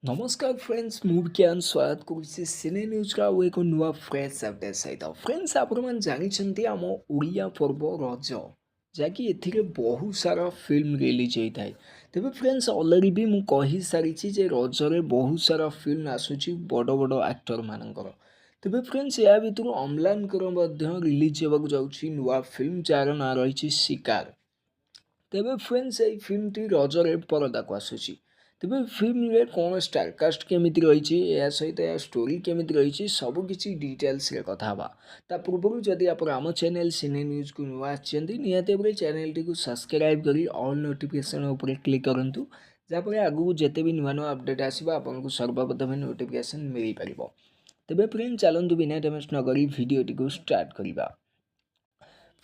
नमस्कार फ्रेंड्स मुझे स्वागत करुच्ची सिने न्यूज का एक नुआ फ्रेश अपडेट सहित फ्रेंड्स आपण जानी आम ओडिया पर्व रज जहाँकि ए बहुत सारा फिल्म रिलीज होता है तेज फ्रेंड्स अलरेडी भी मुझे कही सारी रजरे बहुत सारा फिल्म आसूँ बड़ बड़ एक्टर मानकर तेज फ्रेंड्स या भितर अम्लान रिलीज होगा जाऊँगी नुआ फिल्म जार ना रही शिकार तेज फ्रेंड्स ये फिल्म टी रजरे परदा को आसूँ तेज फिल्म रे कौन स्टारकास्ट केमी रही या सहित या स्टोरी केमी रही सबकि डिटेल्स कथा ता पूर्व जदि आप आम चैनल सिने न्यूज को नुआ निहाती भाव चैनल टी सब्सक्राइब कर ऑल नोटिफिकेशन उपर क्लिक करूँ जहाँपर आगू जिते भी नुआ नुआ अपडेट आसो आपको सर्वप्रथम नोटिफिकेशन मिल पार तेज फ्रेंड चलतु बिना टाइम वेस्ट नक भिडटी को स्टार्ट करवा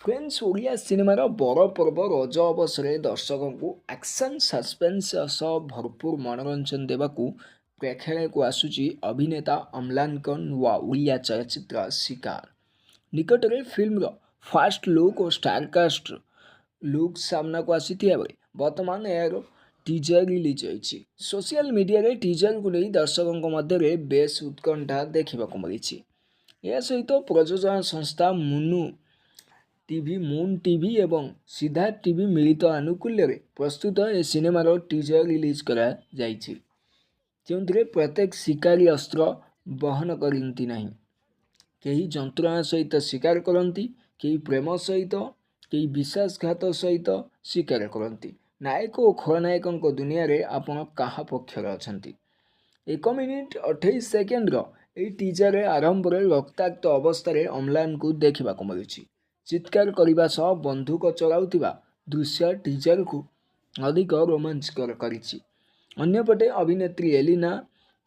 फ्रेंड्स ओडिया सिनेमार बड़ पर्व रज अवसर दर्शकों को एक्शन सस्पेन्स सह भरपूर मनोरंजन देवाक प्रेक्षालय को आसूची अभिनेता अम्लान नुआ ओडिया चलचित्र शिकार निकटरे फिल्म फास्ट लुक और स्टारकास्ट लुक सामना को आसी बर्तमान यार टीजर रिलीज होती सोशल मीडिया टीजर को नहीं दर्शकों मध्य बेस उत्कंठा देखा मिली यह सहित प्रयोजना संस्था मुनु टीवी मून टीवी एवं सिद्धार्थ टीवी मिलित आनुकूल्य प्रस्तुत ए सिनेमार टीजर रिलीज करा प्रत्येक शिकारी अस्त्र बहन करती ना कहीं जंत्रणा सहित शिकार करती कहीं प्रेम सहित कहीं विश्वासघात सहित शिकार करती नायक और खलनायकों दुनिया रे आपण कहा पक्षर अच्छा 1 मिनिट 28 सेकेंड्र यह टीजर आरंभ रक्ताक्त अवस्था अम्लान को देखा मिलूँ चित्कार करने सह बंदूक चलाउथिबा दृश्य टीजर को अधिक रोमांचकर करपटे अभिनेत्री एलिना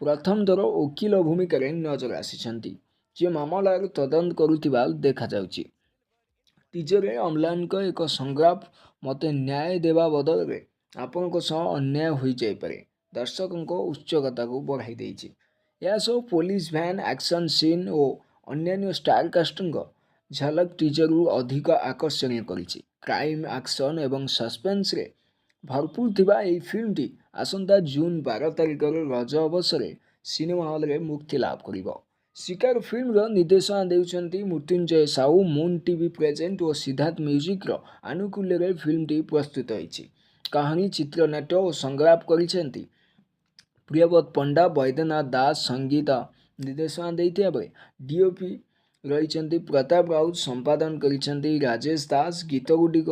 प्रथम थर वकिल भूमिका नजर आसी जे मामलार तदंत करुवा देखा टीजर अम्लान एक संग्राम मत न्याय देवा बदल में आपण अन्याय हो जापे दर्शकों उत्सुकता को बढ़ाई देछि पुलिस भैन एक्शन सीन और अन्य स्टारकास्टों झलक टीजर अधिक आकर्षणीय करिछि क्राइम एक्शन एवं सस्पेंस रे भरपूर थिबा एई फिल्म टी आसंता जून 12 तारिख रज अवसर सिनेमा हॉल रे मुक्ति लाभ करिवो शिकार फिल्म रो निर्देशना देउछंती Mrityunjay Sahu Moon TV present और सिद्धार्थ म्यूजिक रो आनुकूल्य रे फिल्म टी प्रस्तुत होइछि कहानी चित्रनाट्य और संग्राम करिसेंती प्रियव्रत पंडा वैद्यनाथ दास संगीत निर्देशना देइथिया बेले डीओपी रही प्रताप राउत संपादन करिसेंती राजेश दास गीत गुडिक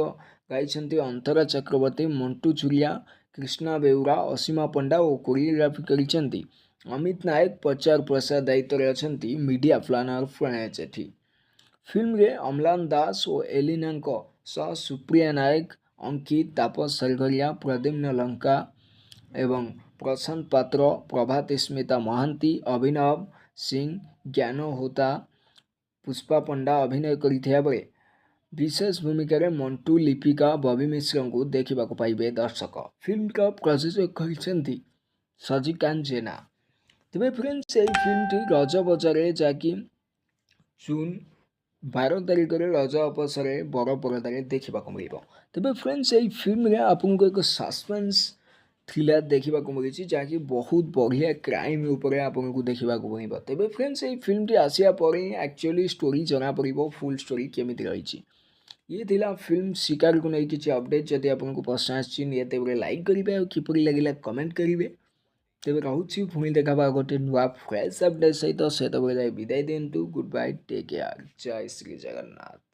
गाइछंती अंतरा चक्रवर्ती मंटू चुरिया कृष्णा बेउरा असीमा पंडा और कोरियोग्राफी करिसेंती अमित नायक प्रचार प्रसार दायित्व अच्छा मीडिया प्लानर प्रणय सेठी फिल्म रे अम्लान दास और एलिना सह सुप्रिया नायक अंकित तापस सरगरिया प्रद्युम्न लंका एवं प्रशांत पात्र प्रभात स्मिता महांती अभिनव सिंह ज्ञान होता पुष्पा पंडा अभिनय करथिया बेले विशेष भूमिका रे मंटू लिपिका बबी मिश्र को देखा पाइबे दर्शक फिल्म का प्रयोजक कहते सजिकांत जेना तेज फ्रेंड्स यही फिल्म टी रज बजार जहाँकि जून 12 तारिख रज अवसर बड़ परदार देखा मिल तेज फ्रेंड्स यही फिल्म रे आपको एक सस्पेंस थ्रिलर देखा मिली जहाँकि बहुत बढ़िया क्राइम उपर आपको देखा मिल तेज फ्रेंड्स ये फिल्म टी आसिया पर एक्चुअली स्टोरी जना पड़ो फुल स्टोरी केमी रही ये थिला फिल्म शिकार को नहीं किसी अपडेट जदि आपको पसंद आसते लाइक करेंगे और किपर लगे कमेंट करेंगे तेज रोचे पुणी देखा गोटे नुआ फ्रेश अपडेट सहित से विदाय दिंतु गुड बाय टेक केयर जय श्री जगन्नाथ।